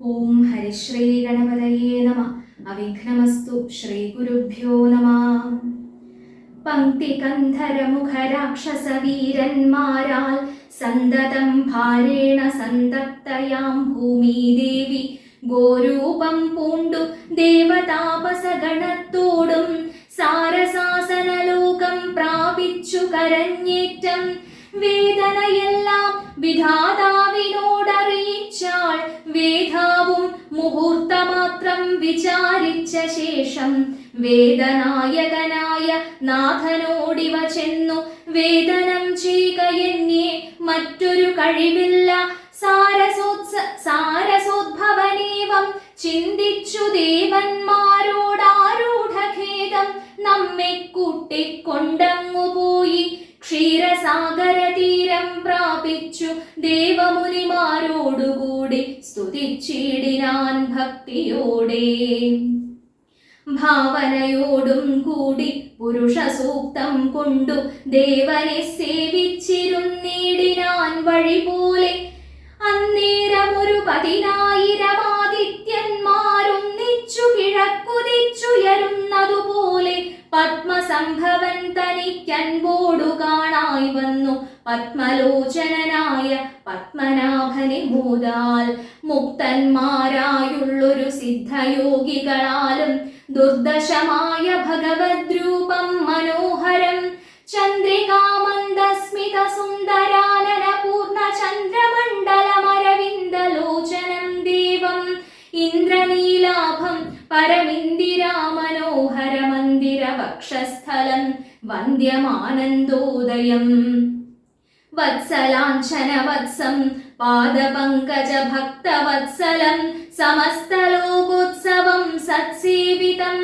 ഓം ഹരിശ്രീ ഗണപതയേ നമ. അവിഘ്നമസ്തു. ശ്രീ ഗുരുഭ്യോ നമ. പങ്ക്തി കന്ധരമുഖ രാക്ഷസ വീരന്മാരാൽ സന്തതം ഭാരേണ സന്തപ്തയാം ഭൂമിദേവി ഗോരൂപം പൂണ്ടു ദേവതാപസഗണത്തോടും സാരസാസനലോകം പ്രാപിച്ചു കരഞ്ഞേറ്റം വേദനയെല്ലാം വിധാതാവിനോടറിയിച്ചാൾ. വേദാവും മുഹൂർത്തമാത്രം വിചാരിച്ച ശേഷം വേദനായകനായ നാഥനോടിവ ചെന്നു, വേദനം ചെയ്യുകയെന്നേ മറ്റൊരു കഴിവില്ല. സാരസോദ്ഭവനേവം ചിന്തിച്ചു ദേവന്മാരോടാരൂഢഖേദം നമ്മെ കൂട്ടിക്കൊണ്ടങ്ങുപോയി. ക്ഷീരസാഗര തീരം പ്രാപിച്ചു ദേവമുനിമാരോടുകൂടി സ്തുതിച്ചിടിനാൻ ഭക്തിയോടെ. ഭാവനയോടും കൂടി പുരുഷ സൂക്തം കൊണ്ടു ദേവനെ സേവിച്ചിരുന്നിടിനാൻ വഴി പോലെ. അന്നേരമൊരു 10,000 ആദിത്യന്മാരൊന്നിച്ചു കിഴക്കുതിച്ചുയരുന്നതുപോലെ പത്മസംഭവൻ തനിക്കൻപോടു കാണായി വന്നു. പത്മലോചനായ പത്മനാഭനെ മോദാൽ മുക്തന്മാരായുള്ളൊരു സിദ്ധയോഗികളാലും ദുർദശമായ ഭഗവദ്രൂപം മനോഹരം. ചന്ദ്രികാമന്ദസ്മിത സുന്ദരാനന പൂർണ്ണ ചന്ദ്രമണ്ഡലമരവിന്ദലോചനം ദേവം ഇന്ദ്രനീലാഭം പരമിന്ദിരാ മനോഹര മന്ദിര വക്ഷസ്ഥലം വന്ദ്യമാനന്ദോദയം. വത്സലാഞ്ഛന വത്സം പാദപങ്കജ ഭക്തവത്സലം സമസ്തലോകോത്സവം സത്സേവിതം.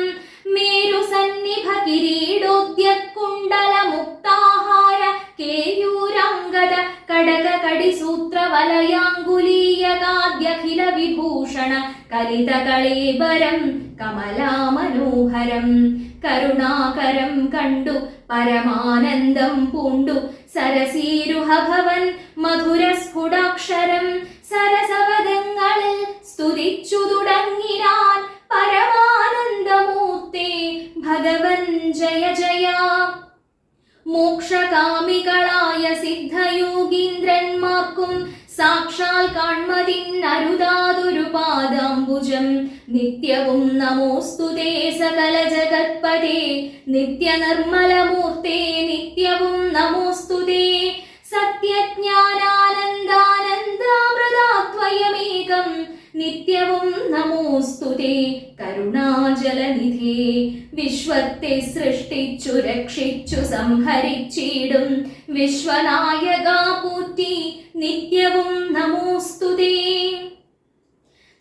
മേരുസന്നിഭ കിരീടോദ്യത്കുണ്ടല മുക്താഹാര കേയൂരാംഗത കടക കടിസൂത്ര വലയാങ്കുലീയകാദ്യഖില വിഭൂഷണ കരിതകളേബരം കമലാമനോഹരം. കരുണാകരം കണ്ടു പരമാനന്ദം പൂണ്ടു സരസീരുഹഭവൻ മധുരസ്ഫുടാക്ഷരം. സരസവദങ്ങളിൽ സ്തുതിച്ചു തുടങ്ങിനാൻ പരമാനന്ദമൂർത്തേ ഭഗവൻ ജയ ജയ. മോക്ഷകാമികളായ സിദ്ധയോഗീന്ദ്രന്മാർക്കും സാക്ഷാൽ കാൺമതിന്നരുതാതൊരു പാദാംബുജം. നിത്യവും നമോസ്തുതേ സകല ജഗത്പതേ നിത്യനിർമ്മലമൂർത്തേ നിത്യവും നമോസ്തുതേ. സത്യജ്ഞാനാനന്ദാനന്ദാമൃതാദ്വയമേകം നിത്യവും നമോസ്തുതേ. കരുണാജലനിധേ വിശ്വത്തെ സൃഷ്ടിച്ചു രക്ഷിച്ചു സംഹരിച്ചിടും വിശ്വനായക പോറ്റി നിത്യവും നമോസ്തുതേ.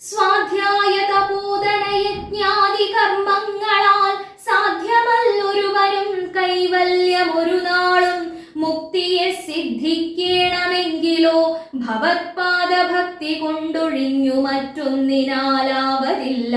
സ്വാധ്യായ തപോധന യജ്ഞാദി കർമ്മങ്ങളാൽ സാധ്യമല്ലൊരുവനും കൈവല്യമൊരു നാളും. മുക്തിയെ സിദ്ധിക്കണമെങ്കിലോ ഭവത്പാദഭക്തി കൊണ്ടൊഴിഞ്ഞു മറ്റൊന്നിനാലാവതില്ല.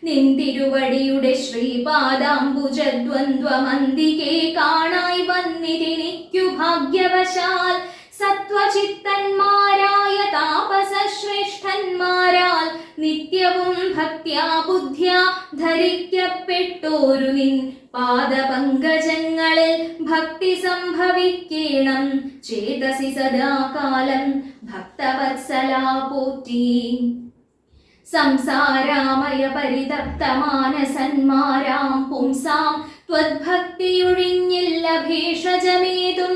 നിന്തിരുവടിയുടെ ശ്രീപാദാംബുജദ്വന്ദ്വമന്തികെ കാണായി വന്നിതെനിക്കു ഭാഗ്യവശാൽ. സത്വചിത്തന്മാരായ താപസശ്രേഷ്ഠന്മാരാൽ നിത്യവും ഭക്ത്യാ ബുദ്ധ്യാ ധരിക്കപ്പെട്ടോരു നിൻ പാദപങ്കജങ്ങളിൽ ഭക്തി സംഭവിക്കേണം ചേതസി സദാകാലം ഭക്തവത്സലാ പോറ്റി. സംസാരാമയ പരിതപ്തമാനസന്മാരാം പുംസാം ത്വദ്ഭക്തിയൊഴിഞ്ഞില്ല ഭേഷജമേതും.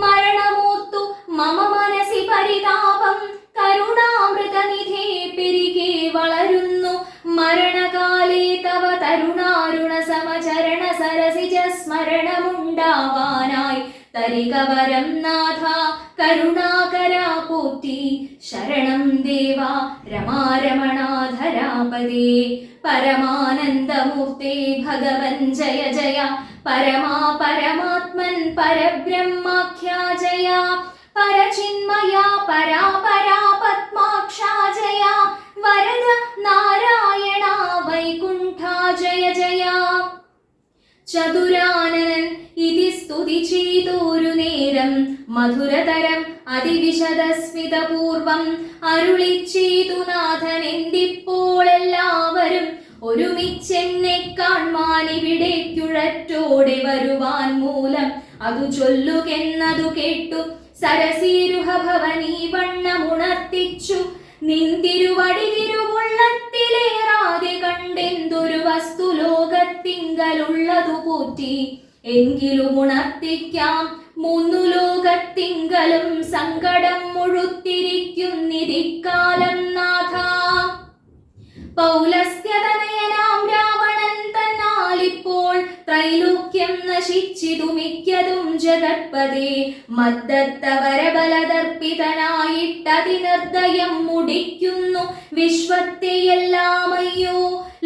മരണമോർത്തു മമ മനസി പരിതാപം കരുണാമൃതനിധേ പെരികെ വളരുന്നു. മരണകാലേ തവ തരുണാരുണ സമചരണ സരസിജ സ്മരണമുണ്ടാവാനായി തരികവരം നാഥ കരുണാകരാ പോറ്റി. ശരണം ദേവ രമാരമണാധരാപദേ പരമാനന്ദമൂർത്തേ ഭഗവൻ ജയ ജയ. പരമാത്മൻ പരബ്രഹ്മാഖ്യാ ജയ. പരചിന്മയ പരാപരാ പത്മാക്ഷാ ജയ. വരദ നാരായണ വൈകുണ്ഠ ജയ ജയ. ചതുരാനനൻ ഇതി സ്തുതി ചെയ്തോരു നേരം നേരം മധുരതരം അതിവിശദസ്മിതപൂർവം അരുളിച്ചെയ്തു നാഥൻ, എന്തിപ്പോൾ എല്ലാവരും ഒരുമിച്ചെന്നെ കാൺമാൻ ഇവിടേക്കുഴറ്റോടെ വരുവാൻ മൂലം അതു ചൊല്ലുകെന്നതു കേട്ടു സരസീരുഹ ഭവനീ വണ്ണമുണർത്തിച്ചു. നിന്തിരുവടി തിരുവുള്ളത്തിലേറാതെ കണ്ടെന്തൊരു വസ്തു ലോകത്തിങ്കലുള്ളതു പോറ്റി, എങ്കിലും ഉണർത്തിക്കാം മൂന്നു ലോകത്തിങ്കലും സങ്കടം മുഴുത്തിരിക്കുന്നിരിക്കാലം നാഥ. പൗലസ്ത്യതനയനാം രാവണൻ തന്നാലിപ്പോൾ ത്രൈലോക്യം നശിച്ചിതു മിക്കതും ജഗത്പദേ. മദ്ദത്തവരബലദർപ്പിതനായിട്ടതിനിർദ്ദയം മുടിക്കുന്നു വിശ്വത്തെയെല്ലാം. അയ്യോ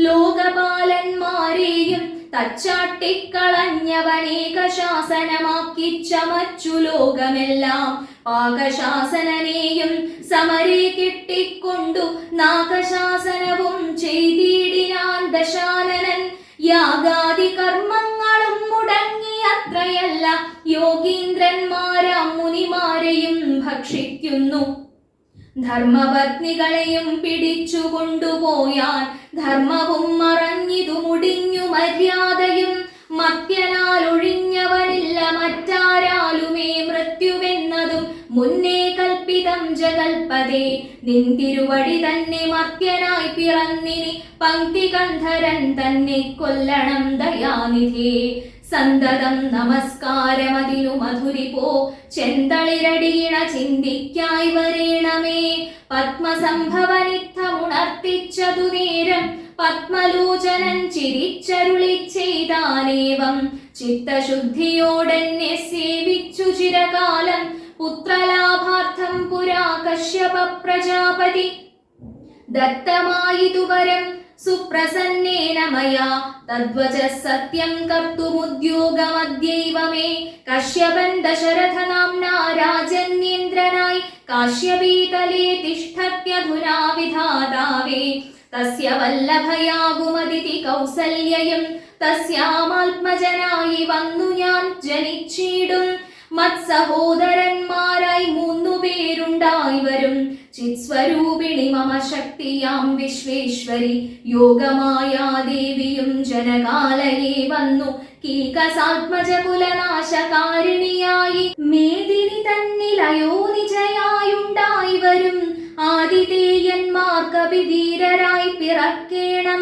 ലോകപാലന്മാരെയും തച്ചാട്ടിക്കളഞ്ഞവനേകശാസനമാക്കി ചമച്ചു ലോകമെല്ലാം. പാകശാസനനെയും സമരെ കെട്ടിക്കൊണ്ടു നാഗശാസനവും ചെയ്തിടിനാൻ ദശാനനൻ. യാഗാദി കർമ്മങ്ങളും മുടങ്ങിയത്രയല്ല, യോഗീന്ദ്രന്മാരാം മുനിമാരെയും ഭക്ഷിക്കുന്നു. ധർമ്മപത്നികളെയും പിടിച്ചു കൊണ്ടുപോയാൻ, ധർമ്മവും മറഞ്ഞിതു മുടിഞ്ഞു മര്യാദയും. മർത്യനാൽ ഒഴിഞ്ഞവനില്ല മറ്റാരാലുമേ മൃത്യുവെന്നതും മുന്നേ കൽപ്പിതം ജഗൽപദേ. നിന്തിരുവടി തന്നെ മർത്യനായി പിറന്നിനി പങ്ക്തികന്ധരൻ തന്നെ കൊല്ലണം ദയാനിധേ. സന്തതം നമസ്കാരമതിനു മധുരിപോ ചെന്തളിരടിയിണ ചിന്തിക്കായി വരേണമേ. പത്മസംഭവനിത്തമുണർത്തിച്ചതു നേരം പത്മലോചനൻ ചിരിച്ചരുളി ചെയ്താനേവം. ചിത്തശുദ്ധിയോടെന്നെ സേവിച്ചു ചിരകാലം പുത്രലാഭാർത്ഥം പുരാ കശ്യപ പ്രജാപതി. ദത്തമായിതുവരം സുപ്രസന്നേന മയാ തദ്വചഃ സത്യം കർത്തുമുദ്യോഗമദ്യൈവ മേ. കശ്യപൻ ദശരഥ നാമ്നാ രാജന്യേന്ദ്രനായി കാശ്യപീതലേ തിഷ്ഠത്യധുനാ വിധാതാവേ. തസ്യ വല്ലഭയാകുമതിഥി കൗസല്യയും തസ്യാമാത്മജനായി വന്നു ഞാൻ ജനിച്ചിടും. മത്സഹോദരന്മാരായി 3 പേരുണ്ടായി വരും. ചിത്സ്വരൂപിണി മമ ശക്തിയാം വിശ്വേശ്വരി യോഗമായാ ദേവിയും ജനകാലയെ വന്നു കീകസാത്മജ കുലനാശകാരിണിയായി. മേദിനി തന്നിലയോ നിജയായുണ്ടായി വരും. ആതിഥേയന്മാർക്കഭിധീരരായി പിറക്കേണം.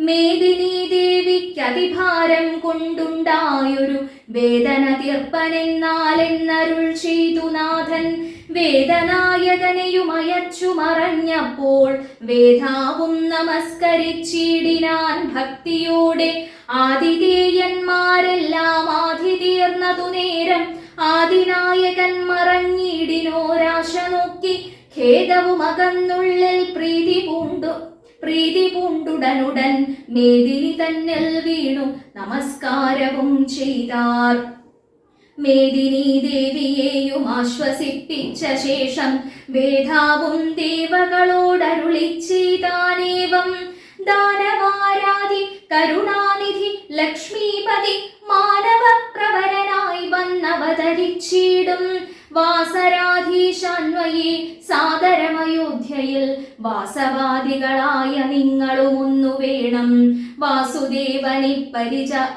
മേദിനി ദേവിക്കതിഭാരം കൊണ്ടുണ്ടായൊരു വേദന തീർപ്പനെന്നാലെന്നരുൾ ചെയ്തു നാഥൻ. വേദനായകനെയുമയച്ചു മറഞ്ഞപ്പോൾ വേദാവും നമസ്കരിച്ചിടിനാൻ ഭക്തിയോടെ. ആതിഥേയന്മാരെല്ലാം ആധി തീർന്നതു നേരം ആദിനായകൻ മറഞ്ഞിടിനോരാശ നോക്കി. ഖേദവും അകന്നുള്ളിൽ പ്രീതി പൂണ്ടുടനുടൻ മേദിനി തന്നിൽ വീണു നമസ്കാരവും ചെയ്താർ. മേദിനി ദേവിയെയും ആശ്വസിപ്പിച്ച ശേഷം വേദാവും ദേവകളോടരുളി ചെയ്താനേവം. ദാനവാരാധി കരുണാനിധി ലക്ഷ്മീപതി മാനവപ്രവരനായി വന്നവതരിച്ചിടും. വാസരാധീശാന്വയെ സാദരമയോധ്യയിൽ വാസവാദികളായ നിങ്ങളുമൊന്നു വേണം. വാസുദേവനെ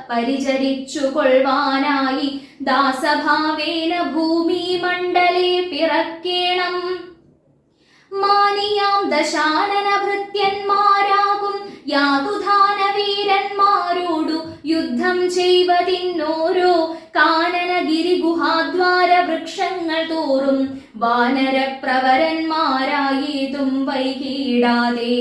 പരിചരിച്ചു കൊള്ളുവാനായി ദാസഭാവേന ഭൂമി മണ്ഡലേ പിറക്കേണം. മാനിയാം ദശാനന ഭൃത്യന്മാരാകും യാതുധാനവീരന്മാരോടു യുദ്ധം ചെയ്വതിന്നോരോ കാനനഗിരി ഗുഹാദ്വാര വൃക്ഷങ്ങൾ തോറും വാനരപ്രവരന്മാരായേതും വൈകിടാതെ.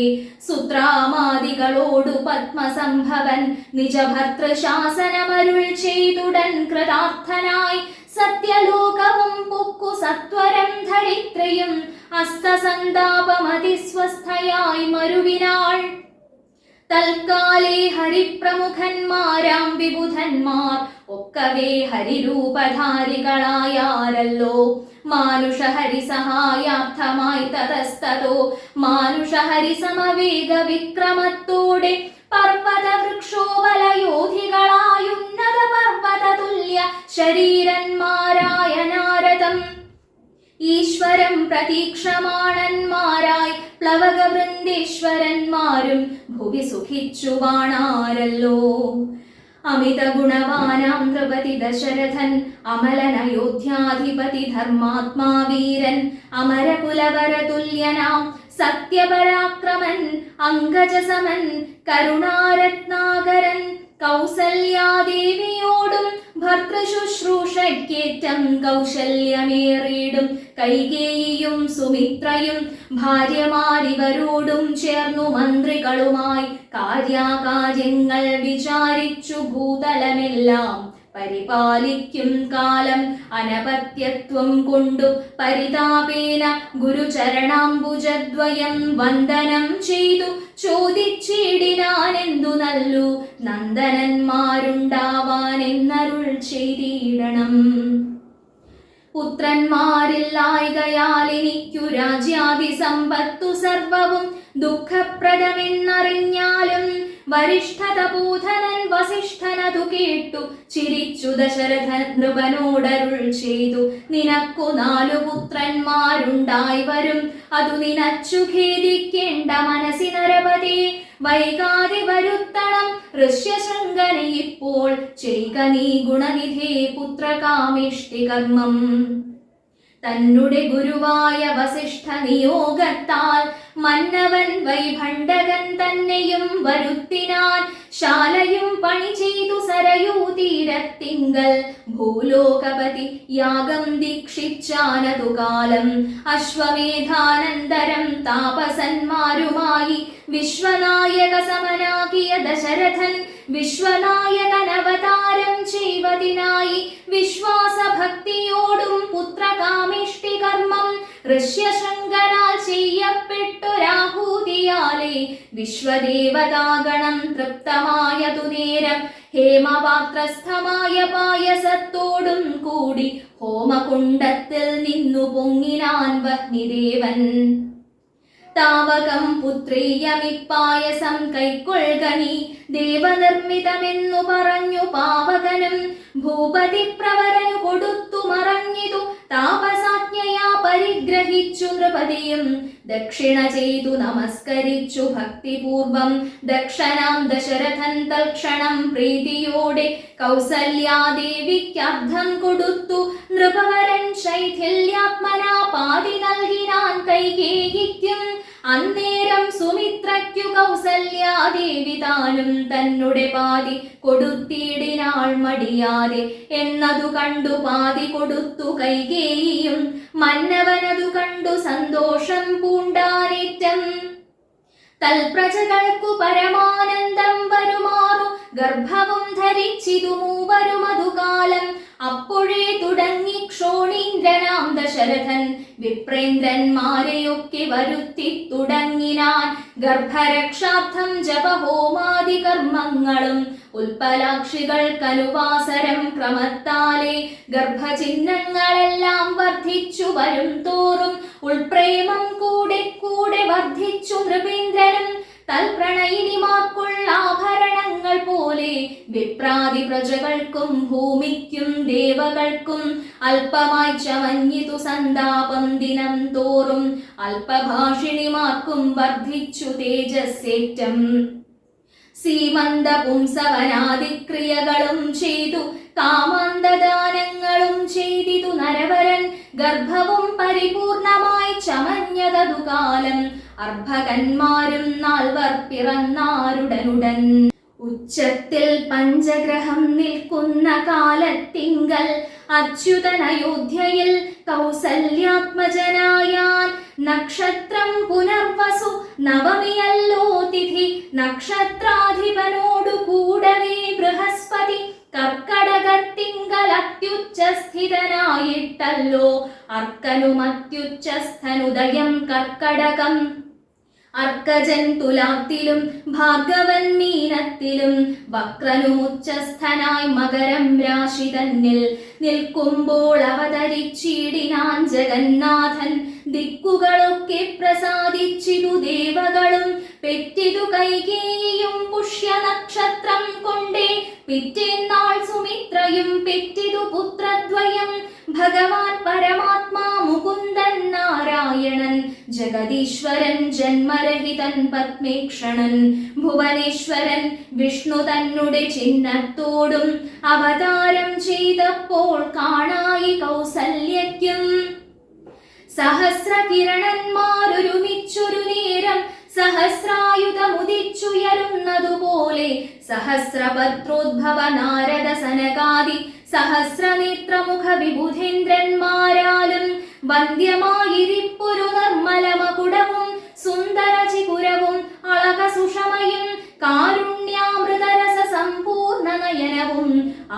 സുത്രാമാദികളോടു പത്മസംഭവൻ നിജഭർത്തൃശാസനമരുൾ ചെയ്തുടൻ കൃതാർത്ഥനായി. സത്യലോകവും പൊക്കു സത്വരം ധരിത്രയും അസ്തസന്താപമതിസ്വസ്ഥയായി മരുവിനാൾ. തൽക്കാലേ ഹരിപ്രമുഖന്മാരാം വിബുധന്മാർ ഒക്കവേ ഹരിരൂപധാരികളായാരല്ലോ. മാനുഷഹരി സഹായാർത്ഥമായി തതസ്തതോ മാനുഷഹരി സമവേഗ വിക്രമത്തോടെ പർവ്വത വൃക്ഷോബലയോധികളായുന്നത പർവ്വത തുല്യ ശരീരന്മാരായ നാരദം ഈശ്വരം പ്രതീക്ഷമാണന്മാരായി പ്ലവക വൃന്ദേശ്വരന്മാരും ഭുവി സുഖിച്ചു വാണാരല്ലോ. അമിത ഗുണവാനാം നൃപതി ദശരഥൻ അമലൻ അയോധ്യാധിപതി ധർമാത്മാ വീരൻ അമരകുലവര തുല്യനാം സത്യപരാക്രമൻ അങ്കജസമൻ കരുണാരത്നാകരൻ കൗസല്യാദേവിയോടും ഭർതൃശുശ്രൂഷയ്ക്കേറ്റം കൗശല്യമേറിയിടും കൈകേയിയും സുമിത്രയും ഭാര്യമാരിവരോടും ചേർന്നു മന്ത്രികളുമായി കാര്യാകാര്യങ്ങൾ വിചാരിച്ചു ഭൂതലമെല്ലാം പരിപാലിക്കും കാലം അനപത്യത്വം കൊണ്ടു പരിതാപേന ഗുരുചരണാംബുജദ്വയം വന്ദനം ചെയ്തു ചോദിച്ചിടിനാനെന്തു നല്ലു നന്ദനന്മാരുണ്ടാവാനെന്നരുൾ ചെയ്തിടണം. പുത്രന്മാരില്ലായ്കയാൽ എനിക്കു രാജ്യാഭിസമ്പത്തു സർവവും ദുഃഖപ്രദമെന്നറിഞ്ഞാലും വരിഷ്ഠതപൂധനൻ വസിഷ്ഠനതു കേട്ടു ചിരിച്ചു ദശരഥൻ നൃപനോടരുൾ ചെയ്തു. നിനക്കു 4 പുത്രന്മാരുണ്ടായി വരും, അതു നിനച്ചു ഖേദിക്കേണ്ട മനസ്സി നരപതി. വൈകാതെ വരുത്തണം ഋഷ്യശൃംഖനെ ഇപ്പോൾ ചെയ്ക നീ ഗുണനിധേ പുത്രകാമേഷ്ടി കർമ്മം. തന്നുടെ ഗുരുവായ വസിഷ്ഠ നിയോഗത്താൽ മന്നവൻ വൈഭണ്ഡകൻ തന്നെയും വരുത്തിനാൻ. ശാലയും പണി ചെയ്തു സരയൂ തീരത്തിങ്കൽ ഭൂലോകപതി യാഗം ദീക്ഷിച്ചാനതു കാലം. അശ്വമേധാനന്തരം താപസന്മാരുമായി വിശ്വനായക സമനാകിയ ദശരഥൻ വിശ്വനായകനവതാരം ചെയ്വതിനായി വിശ്വാസഭക്തിയോടും പുത്രകാമേഷ്ടി കർമ്മം ഋഷ്യശൃംഖനാൽ ചെയ്യപ്പെട്ടു രാഹൂതിയാലേ വിശ്വദേവതാഗണം തൃപ്തമായതു നേരം ഹേമപാത്രസ്ഥമായ പായസത്തോടും കൂടി ഹോമകുണ്ടത്തിൽ നിന്നു പൊങ്ങിനാൻ വഹ്നിദേവൻ. താവകം പുത്രീയമിപ്പായസം കൈക്കൊള്ളുക നീ ദേവനിർമ്മിതമെന്നു പറഞ്ഞു പാവകനും ഭൂപതി പ്രവരനു കൊടുത്തു മറഞ്ഞിതു. താപസാജ്ഞയാ പരിഗ്രഹിച്ചു നൃപതിയും ദക്ഷിണ ചെയ്തു നമസ്കരിച്ചു ഭക്തിപൂർവം. ദക്ഷനാം ദശരഥൻ തൽക്ഷണം പ്രീതിയോടെ കൗസല്യാദേവിക്കർദ്ധം കൊടുത്തു. നൃപവരൻ ശൈഥില്യാത്മനാ പാതി നൽകിനാൻ കൈകേയിക്കും. അന്നേരം സുമിത്രയ്ക്കു കൗസല്യാദേവി താനും തന്നുടെ പാതി കൊടുത്തിടിനാൾ മടിയാതെ. എന്നതു കണ്ടു പാതി കൊടുത്തു കൈകേയിയും മന്നവനതു കണ്ടു സന്തോഷം പൂണ്ടാനേറ്റം. തൽപ്രജകൾക്കു പരമാനന്ദം വരുമാറു ഗർഭവും ധരിച്ചിതു മൂവരുമതുകാലം. അപ്പോഴേ തുടങ്ങി ക്ഷോണീന്ദ്രനാം ദശരഥൻ വിപ്രേന്ദ്രന്മാരെയൊക്കെ വരുത്തി തുടങ്ങിനാൻ. ഗർഭരക്ഷാർത്ഥം ജപഹോമാദി കർമ്മങ്ങളും ഉൽപ്പലാക്ഷികൾക്കനുവാസരം ക്രമത്താലേ ഗർഭചിഹ്നങ്ങളെല്ലാം വർദ്ധിച്ചു വരും തോറും ഉൾപ്രേമം കൂടെ കൂടെ വർദ്ധിച്ചു നൃപേന്ദ്രനും. തൽപ്രണയിനിമാർക്കുള്ള ആഭരണങ്ങൾ പോലെ വിപ്രാതി പ്രജകൾക്കും ഭൂമിക്കും ദേവകൾക്കും അല്പമായി ചമഞ്ഞിതു സന്താപം ദിനം തോറും. അല്പഭാഷിണിമാർക്കും വർദ്ധിച്ചു തേജസ്സേറ്റം. സീമന്ത പുംസവനാദിക്രിയകളും ചെയ്തു കാമാന്തദാനങ്ങളും ചെയ്തിതു നരവരൻ. ഗർഭവും പരിപൂർണമായി ചമഞ്ഞതതു കാലം അർഭകന്മാരും 4 പിറന്നാരുടനുടൻ. ഉച്ചത്തിൽ പഞ്ചഗ്രഹം നിൽക്കുന്ന കാലത്തിങ്കൽ അച്യുതൻ അയോധ്യയിൽ കൗസല്യാത്മജനായാൻ. നക്ഷത്രം പുനർവസു നവമിയല്ലോ തിഥി. നക്ഷത്രാധിപനോടു കൂടവേ ബൃഹസ്പതി. കർക്കടകത്തിങ്കൽ അത്യുച്ചസ്ഥിതനായിട്ടല്ലോ അർക്കനുമത്യുച്ചസ്ഥനുദയം കർക്കടകം. അർക്കജൻ തുലാത്തിലും ഭാർഗവൻ മീനത്തിലും വക്രനുമുച്ചസ്ഥനായി മകരം രാശി തന്നിൽ നിൽക്കുമ്പോൾ അവതരിച്ചിടിനാൻ ജഗന്നാഥൻ. ദിക്കുകളൊക്കെ പ്രസാദിച്ചിതു ദേവകളും പെറ്റിതു കൈകേയിയും പുഷ്യനക്ഷത്രം കൊണ്ടേ പിറ്റേന്നാൾ സുമിത്രയും പെറ്റിതു പുത്രദ്വയം ഭഗവാൻ പരമാത്മാ മുകുന്ദൻ നാരായണൻ ജഗദീശ്വരൻ ജന്മരഹിതൻ പത്മേക്ഷണൻ ഭുവനേശ്വരൻ വിഷ്ണു തന്നുടെ ചിഹ്നത്തോടും അവതാരം ചെയ്തപ്പോൾ കാണായി കൗസല്യയ്ക്കും സഹസ്രകിരണന്മാരൊരുമിച്ചൊരു നേരം സഹസ്രായുധമുദിച്ചുയരുന്നതുപോലെ സഹസ്രപത്രോദ്ഭവ നാരദ സനകാദി സഹസ്രനേത്രമുഖ വിബുധേന്ദ്രന്മാരാലും വന്ധ്യമായിരിപ്പൊരു നിർമ്മലമകുടവും സുന്ദര ചിപുരവും അളക സുഷമയും കാരുണ്യാമൃതരസ സമ്പൂർണ നയനവും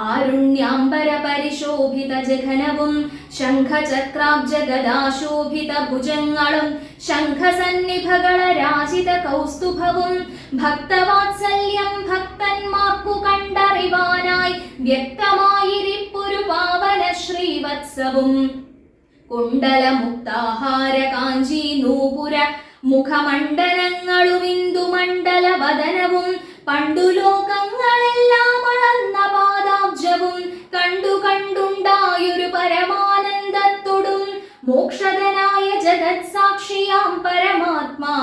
ആരുണ്യാംബര പരിശോഭിത ജഘനവും ശംഖചക്രാബ്ജ ഗദാശോഭിത ഭുജങ്ങളും ശംഖസന്നിഭകള രാജിത കൗസ്തുഭവും ഭക്തവാത്സല്യം ഭക്തന്മാർക്കു കണ്ടറിവാനായി വ്യക്തമായിരിപ്പൊരു പാവന ശ്രീവത്സവും കുണ്ടലമുക്താഹാര കാഞ്ചി നൂപുര മുഖമണ്ഡലങ്ങളും ഇന്ദുമണ്ഡല വദനവും പണ്ടു ലോകങ്ങളെല്ലാം അളന്ന പാദാബ്ജവും കണ്ടുണ്ടായൊരു പരമാനന്ദത്തോടും മോക്ഷദനായ ജഗത് സാക്ഷിയാം പരമാത്മാ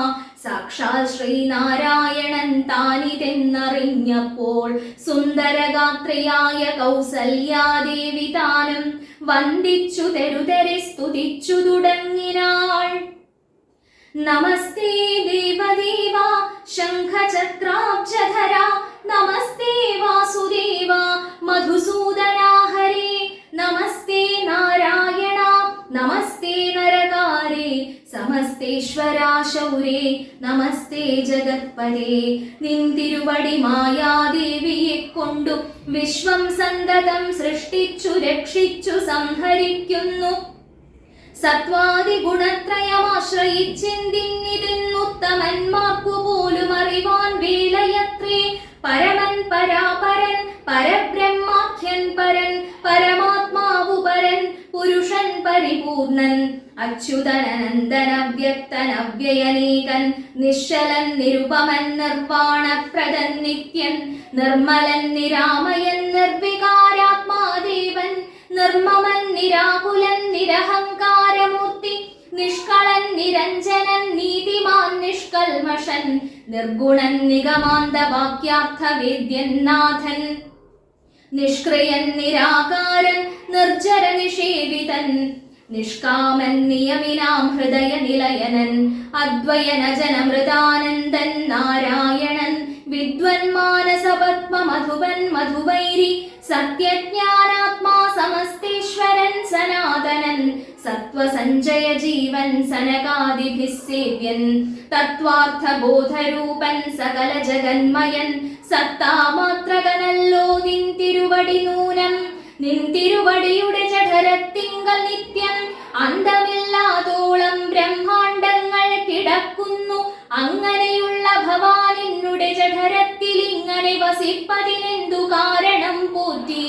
സാക്ഷാൽ ശ്രീനാരായണൻ താനിതെന്നറിഞ്ഞപ്പോൾ സുന്ദരഗാത്രിയായ കൗസല്യാദേവി താനും വന്ദിച്ചു തെരുതെരെ സ്തുതിച്ചു തുടങ്ങിനാൾ. നമസ്തേ ദേവദേവ ശംഖചക്രാബ്ജധര നമസ്തേ വാസുദേവ മധുസൂദനാ ഹരേ നമസ്തേ നാരായണ നമസ്തേ നരകാരേ സമസ്തേശ്വരാ ശൗരേ നമസ്തേ ജഗത്പദേ. നിൻ തിരുവടി മായാദേവിയെ കൊണ്ടു വിശ്വം സന്തതം സൃഷ്ടിച്ചു രക്ഷിച്ചു സംഹരിക്കുന്നു. സത്വാദി ഗുണത്രയമാശ്രയിച്ചെന്തിന്നുത്തമന്മാർക്കു പോലും അറിവാൻ വേലയത്രേ. പരമൻ പരാപരൻ പരബ്രഹ്മാഖ്യൻ പരൻ പരമാത്മാവു പരൻ പുരുഷൻ പരിപൂർണൻ അച്യുതനനന്ദൻ അവ്യക്തൻ അവ്യയനീകൻ നിശ്ചലൻ നിരുപമൻ നിർവാണപ്രദൻ നിത്യൻ നിർമ്മലൻ നിരാമയൻ നിർവികാരാത്മാദേവൻ നിർമ്മമൻ നിരാകുലൻ നിരഹങ്കാരമൂർത്തി നിഷ്കളൻ നിരഞ്ജനൻ നീതിമാൻ നിഷ്കൽമഷൻ നിർഗുണൻ നിഗമാന്ത വാക്യാർത്ഥ വേദ്യൻ നാഥൻ നിഷ്ക്രിയൻ നിരാകാരൻ നിർജര നിഷേവിതൻ നിഷ്കാമൻ നിയമിനാം ഹൃദയ നിലയനൻ അദ്വയനജനമൃതാനന്ദൻ നാരായണൻ വിദ്വൻ മാനസ പത്മ മധുവൻ മധുവൈരി സത്യജ്ഞാനാത്മാ സമസ്തേശ്വരൻ സനാതനൻ സത്വസഞ്ജയ ജീവൻ സനകാദിഭിः സേവ്യൻ തത്വാർത്ഥ ബോധരൂപൻ സകല ജഗന്മയൻ സത്താമാത്രകനല്ലോ നിൻ തിരുവടി നൂനം. നിൻ തിരുവടിയുടെ ജഠരത്തിങ്കൽ നിത്യം അന്തമില്ലാതോളം ബ്രഹ്മാണ്ടങ്ങൾ കിടക്കുന്നു. അങ്ങനെയുള്ള ഭവാനിന്നുടെ ജഠരത്തിൽ ഇങ്ങനെ വസിപ്പതിനെന്തു കാരണം പോറ്റി?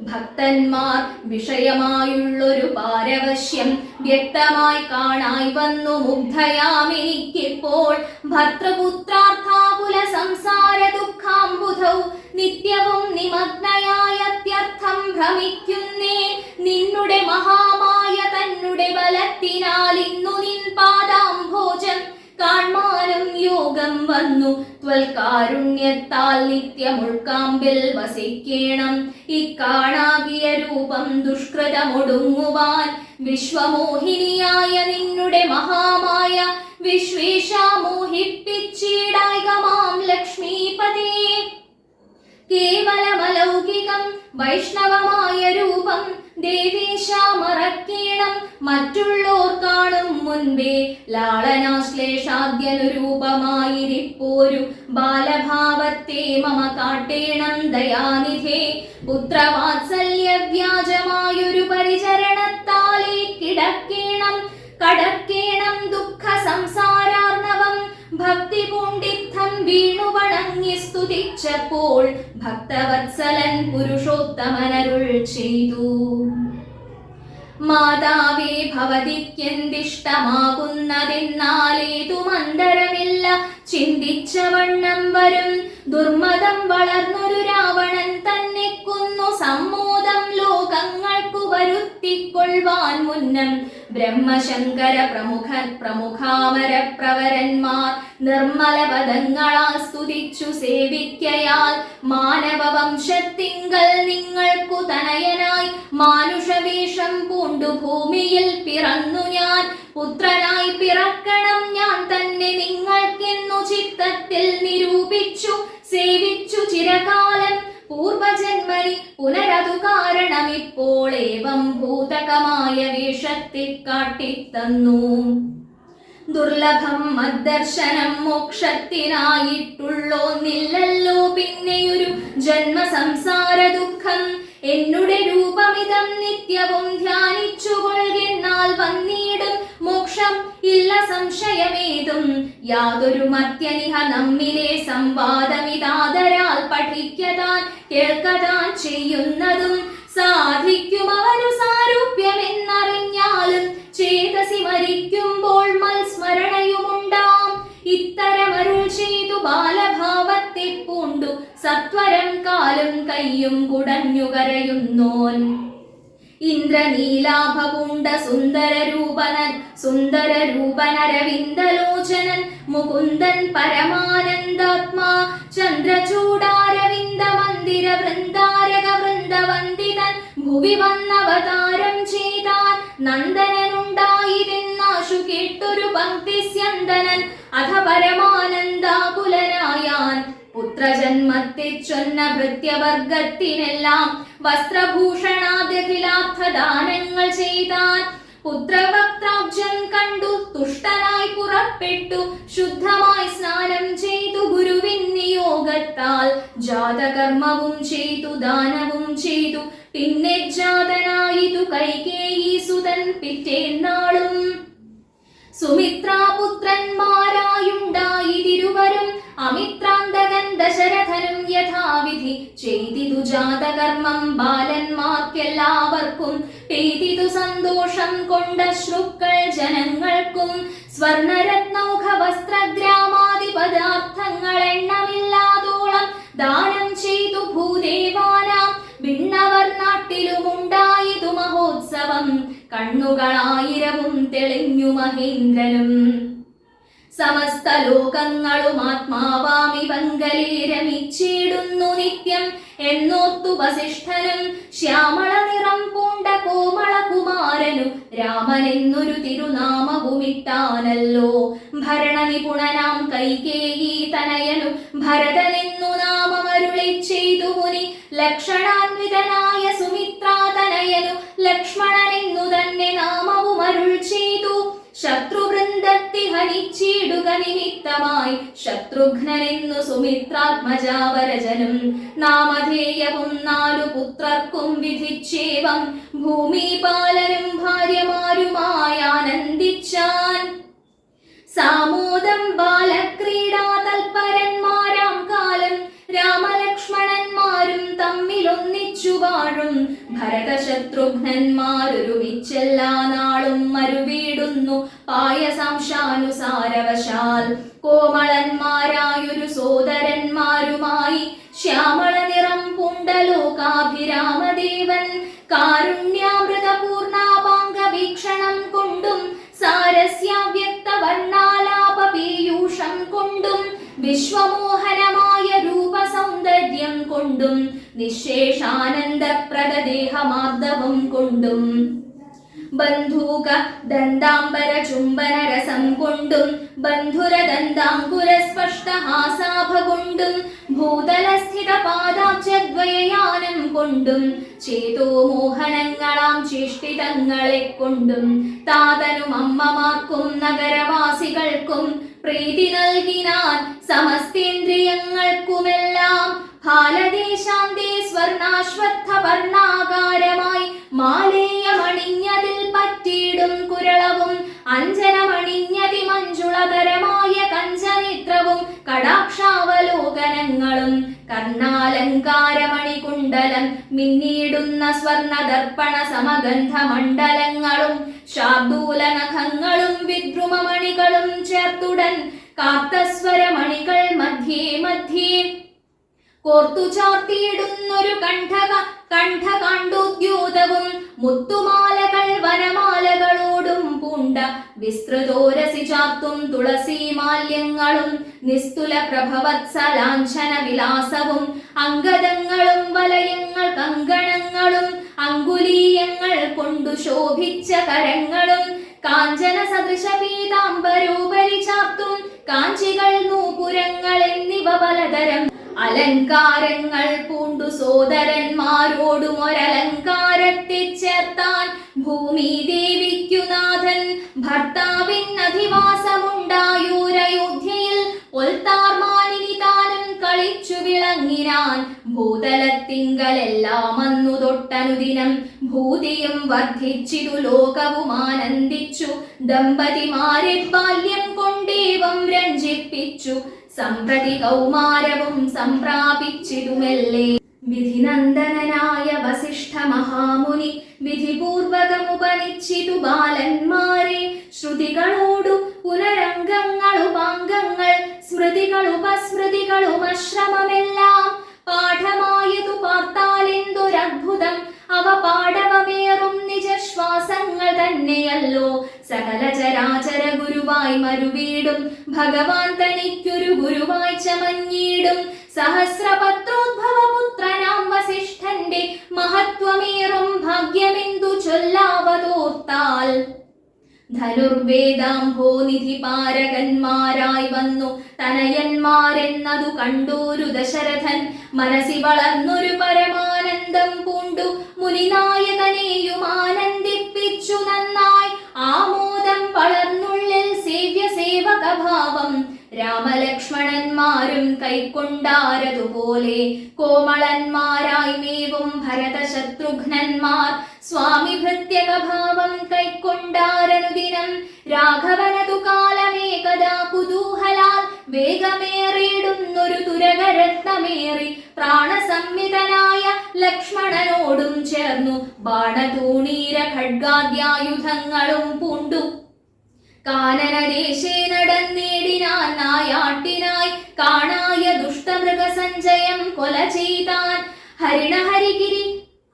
ഭക്തന്മാർ വിഷയമായുള്ളൊരു പാരവശ്യം വ്യക്തമായി കാണായി വന്നു മുഗ്ധയാമെനിക്കിപ്പോൾ. ഭർത്തൃപുത്രാർത്ഥാകുല സംസാര ദുഃഖാംബുധൗ നിത്യവും നിമഗ്നയായത്യർത്ഥം ഭ്രമിക്കുന്നേ. നിന്നുടെ മഹാമായ തന്നുടെ ബലത്തിനാൽ ഇന്നു നിൻ പാദാംഭോജം കാൺമാനും യോഗം വന്നു. ത്വൽകാരുണ്യത്താൽ നിത്യമുൾക്കാമ്പിൽ വസിക്കേണം. ഇക്കാണാകിയ രൂപം ദുഷ്കൃതമൊടുങ്ങുവാൻ വിശ്വമോഹിനിയായ നിന്നുടെ മഹാമായ വിശ്വേശ മോഹിപ്പിച്ചിടായികമാം ലക്ഷ്മീപതേ. കേവലമലൗകികം വൈഷ്ണവമായ രൂപം ദേവീശ മറക്കേണം. മറ്റുള്ളോർ കാണും മുൻപേ ലാളനാശ്ലേഷാദ്യനുരൂപമായിരിപ്പോരു ബാലഭാവത്തെ മമ കാട്ടേണം ദയാനിധേ. പുത്രവാത്സല്യ വ്യാജമായൊരു പരിചരണത്താലേ കിടക്കേണം കടക്കേണം ദുഃഖ സംസാരാർണവം. ഭക്തി പൂണ്ടിത്തം വീണു വണങ്ങി സ്തുതിച്ചപ്പോൾ ഭക്തവത്സലൻ പുരുഷോത്തമനരുൾ ചെയ്തു. മാതാവേ ഭവതിക്കെന്തിഷ്ടമാകുന്നതെന്നാലേതു മന്ദരമില്ല. ചിന്തിച്ച വണ്ണം വരും. ദുർമതം വളർന്നൊരു രാവണൻ തന്നെ കൊന്നു സമ്മോദം ലോകങ്ങൾക്കു വരുത്തിക്കൊള്ളുവാൻ മുന്നം ബ്രഹ്മശങ്കര പ്രമുഖാമര പ്രവരന്മാർ നിർമ്മല പദങ്ങളാൽ സ്തുതിച്ചു സേവിക്കയാൽ മാനവവംശത്തിങ്കൽ നിങ്ങൾക്കു തനയനായി മാനുഷവേഷം പൂണ്ടു ഭൂമിയിൽ പിറന്നു ഞാൻ. പുത്രനായി പിറക്കണം ഞാൻ തന്നെ നിങ്ങൾക്കെന്നു ചിത്തത്തിൽ നിരൂപിച്ചു സേവിച്ചു ചിരകാലം. പൂർവജന്മനി പുനരതു കാരണമിപ്പോൾ ഏവം ഭൂതകമായ വേഷത്തിൽ കാട്ടിത്തന്നു. ദുർലഭം മദ്ദർശനം മോക്ഷത്തിനായിട്ടുള്ളോന്നില്ലല്ലോ പിന്നെയൊരു ജന്മസംസാര ദുഃഖം. എന്നുടെ രൂപമിതം നിത്യവും ധ്യാനിച്ചു കൊള്ളുന്നാൽ വന്നിടും മോക്ഷം ഇല്ല സംശയമേതും. യാതൊരു മത്യനിഹ നമ്മിലെ സംവാദമിതാദരാൽ പഠിക്കതാൻ കേൾക്കതാൻ ചെയ്യുന്നതും സാധിക്കും അവനു സാരൂപ്യമെന്നറിഞ്ഞാലും ചേതസി മരിക്കുമ്പോൾ മൽസ്മരണയുമുണ്ടാം. ഇത്തരമരുൾ ചെയ്തു ബാലഭാവത്തെ പൂണ്ടു സത്വരം കാലും കയ്യും കുടഞ്ഞു കരയുന്നോൻ. ഇന്ദ്രനീലാഭപൂണ്ട സുന്ദരരൂപനരവിന്ദലോചനൻ മുകുന്ദൻ പരമാനന്ദാത്മാ ചന്ദ്രചൂടാരവിന്ദ മന്ദിര വൃന്ദാരക വൃന്ദവന്ദിതൻ ഭുവി വന്നവതാരം ചെയ്താൻ. നന്ദനനുണ്ടായിരുന്നാശു കേട്ടൊരു പങ്ക്തിസ്യന്തനൻ അധ പരമാനന്ദാകുലനായാൻ. പുത്രജന്മത്തെ ചൊന്ന ഭൃത്യവർഗത്തിനെല്ലാം വസ്ത്രഭൂഷണാദഖിലാർത്ഥദാനങ്ങൾ ചെയ്താൻ. പുത്രവക്താബ്ജം കണ്ടു തുഷ്ടനായി പുറപ്പെട്ടു ശുദ്ധമായി സ്നാനം ചെയ്തു ഗുരുവിൻ നിയോഗത്താൽ. ജാതകർമ്മവും ചെയ്തു ദാനവും ചെയ്തു പിന്നെ ജാതനായിതു കൈകേയി സുതൻ പിറ്റേന്നാളും. സുമിത്രാപുത്രന്മാരായുണ്ടായിരുവരും അമിത്രാന്തകൻ ദശരഥനും യഥാവിധി ചെയ്തിതു ജാതകർമ്മം ബാലന്മാർക്കെല്ലാവർക്കും. പെയ്തിതു സന്തോഷം കൊണ്ട ശ്രുക്കൾ ജനങ്ങൾക്കും. സ്വർണരത്നൗഘ വസ്ത്രഗ്രാമാദി പദാർത്ഥങ്ങൾ എണ്ണമില്ലാതോളം ദാനം ചെയ്തു ഭൂദേവാനാം. വിണ്ണവർ നാട്ടിലുമുണ്ടായിതു മഹോത്സവം കണ്ണുകളായിരവും തെളിഞ്ഞു മഹേന്ദ്രനും. സമസ്ത ലോകങ്ങളും ആത്മാവാമി പങ്കലേ രമിച്ചിടുന്നു നിത്യം എന്നോർത്തു വസിഷ്ഠനും. ശ്യാമള നിറം പൂണ്ട കോമള കുമാരനു രാമനെന്നൊരു തിരുനാമവുമിട്ടാനല്ലോ. ഭരണനിപുണനാം കൈകേയി തനയനു ഭരതനെന്നു നാമമരുളി ചെയ്തു മുനി. ലക്ഷണാന്വിതനായ സുമിത്രാതനയനു ലക്ഷ്മണനെന്നു തന്നെ നാമവും അരുൾ ചെയ്തു. ശത്രുവൃന്ദത്തെ ഹനിച്ചിടുക നിമിത്തമായി ശത്രുഘ്നനെന്നു സുമിത്രാത്മജാവരജനും. നാമധേയവും 4 പുത്രർക്കും വിധിച്ചേവം ഭൂമിപാലനും ഭാര്യമാരുമായി ആനന്ദിച്ചാൻ. സാമോദം ബാലക്രീഡാ തൽപരന്മാരാം കാലം രാമലക്ഷ്മണന്മാരും തമ്മിലൊന്നിച്ചു വാഴും. ഭരതശത്രുഘ്നന്മാരൊരുമിച്ചെല്ലാ നാളും മരുവീടുന്നു പായസാംശാനുസാരവശാൽ. കോമളന്മാരായൊരു സോദരന്മാരുമായി ശ്യാമള നിറം പുണ്ടലോകാഭിരാമദേവൻ. കാരുണ്യാമൃതപൂർണാപാംഗ വീക്ഷണം കൊണ്ടും സാരസ്യാവ്യക്തവർണ്ണാലാപപീയൂഷം കൊണ്ടും വിശ്വമോഹനമായ രൂപസൗന്ദര്യം കൊണ്ടും നിശേഷാനന്ദപ്രദദേഹമാർദ്ദവം കൊണ്ടും ബന്ധൂക ദന്താംബര ചുംബന രസം കൊണ്ടും ബന്ധുര ദന്താംകുര സ്പഷ്ടഹാസാഭ കൊണ്ടും ഭൂതലസ്ഥിത പാദാബ്ജദ്വയയാനം കൊണ്ടും ചേതോ മോഹനങ്ങളാം ചേഷ്ടിതങ്ങളെ കൊണ്ടും താതനും അമ്മമാർക്കും നഗരവാസികൾക്കും പ്രീതി നൽകിനാൻ. സമസ്തേന്ദ്രിയങ്ങൾക്കുമെല്ലാം ഭാലദേശാന്തേ സ്വർണാശ്വത്ഥ വർണ്ണാകാരമായി മാലേയമണിഞ്ഞതിൽ പറ്റിയിടും കുരളവും അഞ്ജനമണിഞ്ഞതി മഞ്ജുളതരമായ കഞ്ചനേത്രവും കടാക്ഷാവലോകനങ്ങളും കർണാലങ്കാരമണികുണ്ടലം മിന്നിടുന്ന സ്വർണദർപ്പണ സമഗന്ധ മണ്ഡലങ്ങളും ശാർദൂലനഖങ്ങളും വിദ്രുമമണികളും ചേർത്തുടൻ കാർത്തസ്വരമണികൾ മധ്യേ മധ്യേ കോർത്തു ചാർത്തിയിടുന്നൊരു കണ്ഠകാണ്ഡോദ്യൂതവും മുത്തുമാലകൾ വനമാലകളോടും പൂണ്ട വിസ്തൃതോരസി ചാർത്തും തുളസീമാല്യങ്ങളും നിസ്തുല പ്രഭവത്സലാഞ്ചന വിലാസവും അംഗദങ്ങളും വലയങ്ങൾ കങ്കണങ്ങളും അങ്കുലീയങ്ങൾ കൊണ്ടു ശോഭിച്ച കരങ്ങളും കാഞ്ചന സദൃശ പീതാംബരോപരി ചാർത്തും കാഞ്ചികൾ നൂപുരങ്ങൾ എന്നിവ പലതരം അലങ്കാരങ്ങൾ പൂണ്ടു സോദരന്മാരോടും ഒരലങ്കാരത്തെ ചേർത്താൻ ഭൂമി ദേവിക്കുനാഥൻ ഭർത്താവിൻ അധിവാസമുണ്ടായൂരയോധ്യയിൽ ഒൽത്താർമാനിനി താനും കളിച്ചു വിളങ്ങിനാൻ ഭൂതലത്തിങ്കലെല്ലാം അന്നു തൊട്ടനുദിനം ഭൂതിയും വർദ്ധിച്ചിതു ലോകവും ആനന്ദിച്ചു ദമ്പതിമാരെ ബാല്യം കൊണ്ടേവം രഞ്ജിപ്പിച്ചു സംപ്രതി കൗമാരവും സംപ്രാപിച്ചിതുമെല്ലേ വിധിനന്ദനായ വസിഷ്ഠ മഹാമുനി വിധിപൂർവകമുപനിച്ചിതു ബാലന്മാരെ ശ്രുതികളോടു പുനരംഗങ്ങളുപാംഗങ്ങൾ സ്മൃതികളുപസ്മൃതികളുമശ്രമമെല്ലാം പാഠമായതു പാർത്താലെന്തൊരദ്ഭുതം അവ പാടവമേറും നിജശ്വാസങ്ങൾ തന്നെയല്ലോ സകല ചരാചര ഗുരുവായി മരുവീടും ഭഗവാൻ തനിക്കൊരു ഗുരുവായി ചമഞ്ഞിടും സഹസ്രപത്രോദ്ഭവപുത്രനാം വസിഷ്ഠന്റെ മഹത്വമേറും ഭാഗ്യമെന്തു ചൊല്ലാവതോർത്താൽ ധനുർവേദാംഭോനിധി പാരകന്മാരായി വന്നു തനയന്മാരെന്നതു കണ്ടോരു ദശരഥൻ മനസ്സി വളർന്നൊരു പരമാനന്ദം പൂണ്ടു മുനിനായകനെയും ആനന്ദിപ്പിച്ചു നന്നായി ആമോദം വളർന്നുള്ളിൽ സേവ്യ സേവകഭാവം രാമലക്ഷ്മണന്മാരും കൈക്കൊണ്ടാരതുപോലെ കോമളന്മാരായി മേവും ഭരതശത്രുഘ്നന്മാർ സ്വാമി ഭൃത്യകഭാവം കൈക്കൊണ്ടാരനുദിനം രാഘവനതു കാലമേകദാ കുതൂഹലാൽ വേഗമേറിയിടുന്നൊരു തുരകരത്നമേറി പ്രാണസംവിതനായ ലക്ഷ്മണനോടും ചേർന്നു ബാണതൂണീര ഖഡ്ഗാദ്യായുധങ്ങളും പൂണ്ടു കാനനദേശേ നടന്നേടിനാൻ നായാട്ടിനായി കാണായ ദുഷ്ടമൃഗസഞ്ചയം കൊല ചെയ്താൻ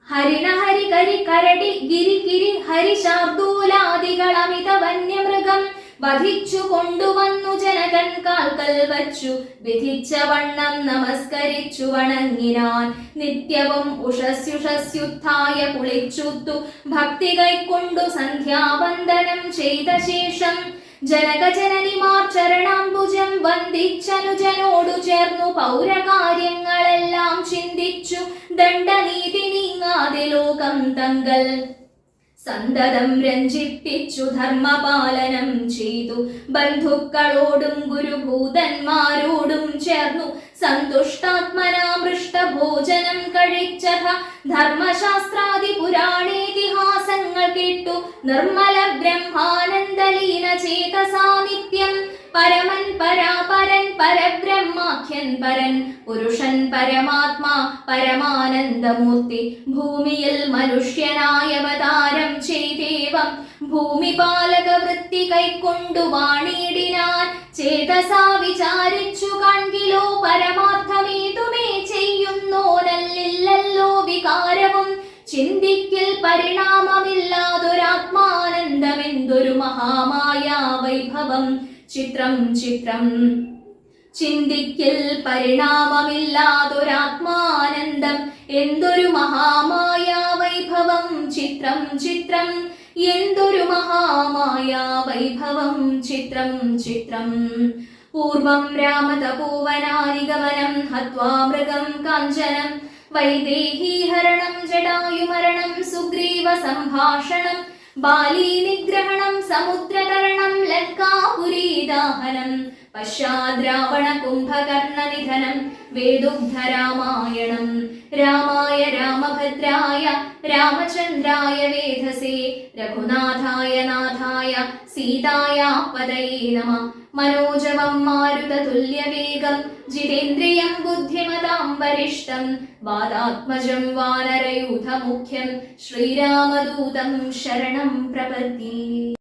ഹരിണഹരി കരടി ഗിരി ഹരിശാർദൂലാദികൾ അമിത വന്യമൃഗം വധിച്ചു കൊണ്ടുവന്നു ജനകൻ കാൽക്കൽ വച്ചു വിധിച്ച വണ്ണം നമസ്കരിച്ചു വണങ്ങിനാൻ നിത്യവും ഉഷസ്യുഷസ്യുത്ഥായ കുളിച്ചുത്തു ഭക്തി കൈക്കൊണ്ടു സന്ധ്യാവന്ദനം ചെയ്ത ശേഷം ജനകജനനിമാർ ചരണാംബുജം വന്ദിച്ചനുജനോടു ചേർന്നു പൗരകാര്യങ്ങളെല്ലാം ചിന്തിച്ചു ദണ്ഡനീതി നീങ്ങാതെ ലോകം തങ്കൽ സന്തതം രഞ്ജിപ്പിച്ചു ധർമ്മപാലനം ചെയ്തു ബന്ധുക്കളോടും ഗുരുഭൂതന്മാരോടും ചേർന്നു സന്തുഷ്ടാത്മനാമൃഷ്ടഭോജനം കഴിച്ചഥ ധർമ്മശാസ്ത്രാദി പുരാണേതിഹാസങ്ങൾ കേട്ടു നിർമ്മല ബ്രഹ്മാനന്ദലീന ചേതസാ നിത്യം പരമൻ പരാപരൻ പരബ്രഹ്മാഖ്യൻ പരൻ പുരുഷൻ പരമാത്മാ പരമാനന്ദമൂർത്തി ഭൂമിയിൽ മനുഷ്യനായ അവതാരം ചെയ്തേവം ഭൂമിപാലക വൃത്തി കൈക്കൊണ്ടു വാണിടിനാൻ ചേതസാ വിചാരിച്ചു കൺകിലോ പരമാർത്ഥമേതുമേ ചെയ്യുന്നോനല്ലില്ലല്ലോ വികാരവും ചിന്തിക്കിൽ പരിണാമമില്ലാതൊരാത്മാനന്ദമെന്തൊരു മഹാമായ വൈഭവം ചിത്രം ചിത്രം ചിന്തിക്കിൽ പരിണാമമില്ലാതൊരാത്മാനന്ദം എന്തൊരു മഹാമായ വൈഭവം ചിത്രം ചിത്രം എന്തൊരു മഹാമായ വൈഭവം ചിത്രം ചിത്രം പൂർവം രാമതപോവനാനിഗമനം ഹത്വാ മൃഗം കാഞ്ചനം വൈദേഹീഹരണം ജടായുമരണം സുഗ്രീവ സംഭാഷണം ബാലീ നിഗ്രഹണം സമുദ്രതരണം ലങ്കാപുരീദാഹനം പശ്ചാദ്രാവണ കുംഭകർണ നിധനം വേദുഗ്ധരാമായണം രാമായ രാമഭദ്രായ രാമചന്ദ്രായ വേധസേ രഘുനാഥായ നാഥായ സീതായ പദയേ നമഃ മനോജവം മാരുതതുല്യവേഗം ജിതേന്ദ്രിയം ബുദ്ധിമതാം വരിഷ്ടം വാതാത്മജം വാനരയൂഥമുഖ്യം ശ്രീരാമദൂതം ശരണം പ്രപദ്യേ.